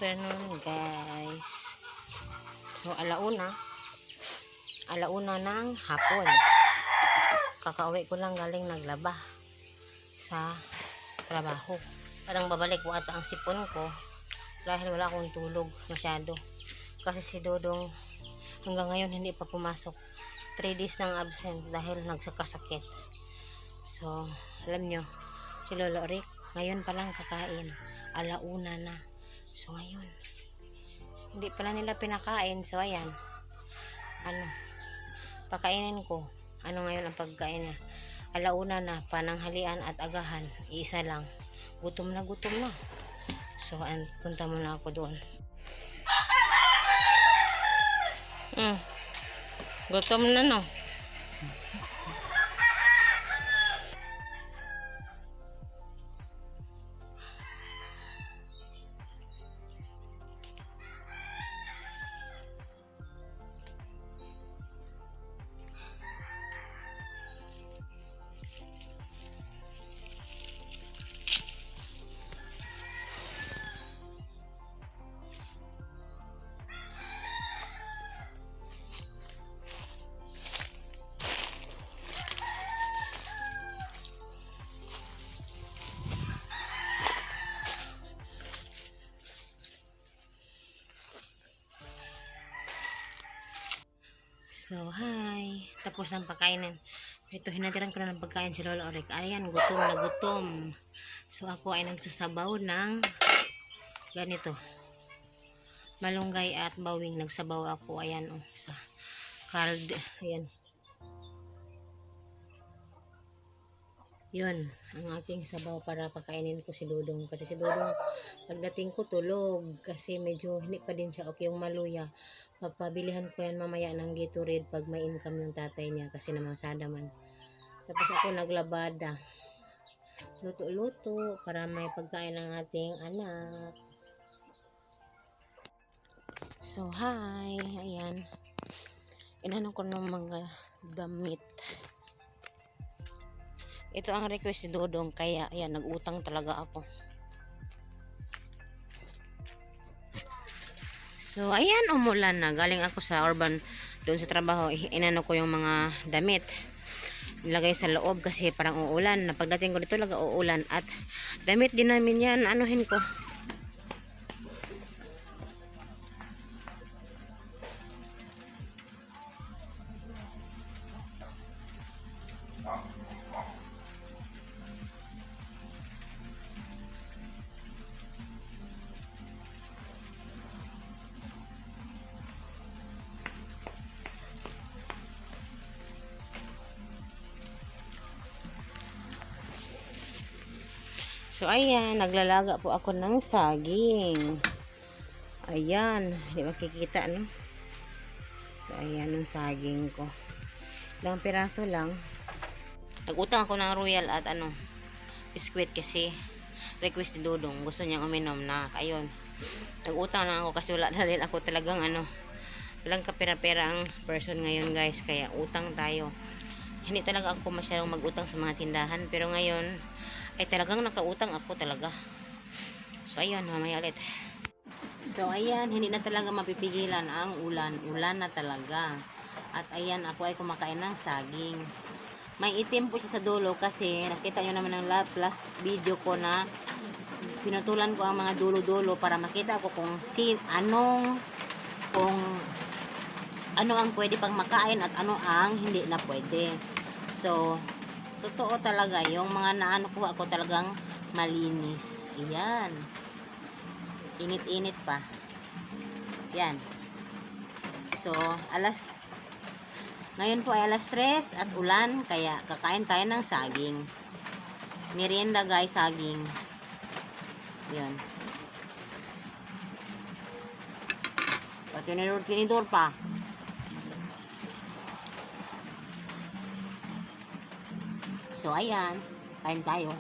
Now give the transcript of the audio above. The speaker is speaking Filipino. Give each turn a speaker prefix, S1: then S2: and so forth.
S1: afternoon, guys. So, alauna ng hapon. Kakauwi ko lang galing naglaba sa trabaho. Parang babalik ko ata ang sipon ko dahil wala akong tulog masyado. Kasi si Dodong hanggang ngayon hindi pa pumasok. 3 days nang absent dahil nagsakasakit. So, alam nyo, si Lolo Rick, ngayon palang kakain. Alauna na. So, ngayon, hindi pala nila pinakain. So, ayan. Pakainin ko. Ano ngayon ang pagkain niya? Alauna na, pananghalian at agahan. Iisa lang. Gutom na. So, punta muna ako doon. Gutom na, no? So, hi. Tapos ng pagkainin. Ito, hinatiran ko na ng pagkain si Lolo Rick. Ayan, gutom na gutom. So, ako ay nagsasabaw ng ganito. Malunggay at bawing. Nagsabaw ako. Ayan, sa card. Ayan. Yun, ang aking sabaw para pakainin ko si Dodong. Kasi si Dodong, pagdating ko tulog. Kasi medyo hindi pa din siya okay yung maluya. Papabilihan ko yan mamaya ng Gatorade pag may income yung tatay niya. Kasi namasada man. Tapos ako naglabada. Luto-luto para may pagkain ng ating anak. So, hi. Ayan. Inano ko ng mga damit. Ito ang request ni Dodong. Kaya, ayan, nag-utang talaga ako. So, ayan, umulan na. Galing ako sa urban doon sa trabaho. Inano ko yung mga damit. Nilagay sa loob kasi parang uulan. Pagdating ko dito, uulan. At damit din namin yan. Anuhin ko. So, ayan, naglalaga po ako ng saging. Ayan, hindi makikita, no? So, ayan yung saging ko. Ilang piraso lang. Nag-utang ako ng royal at biskwit kasi request ni Dodong. Gusto niyang uminom na. Ayun, nag-utang na ako kasi wala na rin ako talagang walang kapera-pera ang person ngayon, guys. Kaya utang tayo. Hindi talaga ako masyadong mag-utang sa mga tindahan. Pero ngayon, ay talagang nakautang ako talaga. So, ayun, mamaya ulit. So, ayan, hindi na talaga mapipigilan ang ulan. Ulan na talaga. At ayan, ako ay kumakain ng saging. May itim po siya sa dulo kasi nakita nyo naman ng last video ko na pinutulan ko ang mga dulo-dulo para makita ko kung ano ang pwede pang makain at ano ang hindi na pwede. So, totoo talaga, yung mga naano ko ako talagang malinis. Ayan. Init-init pa. Yan. So, ngayon po ay alas 3 at ulan, kaya kakain tayo ng saging. Merienda, guys, saging. Yan. Tinidor pa. So, ayan. Kain tayo.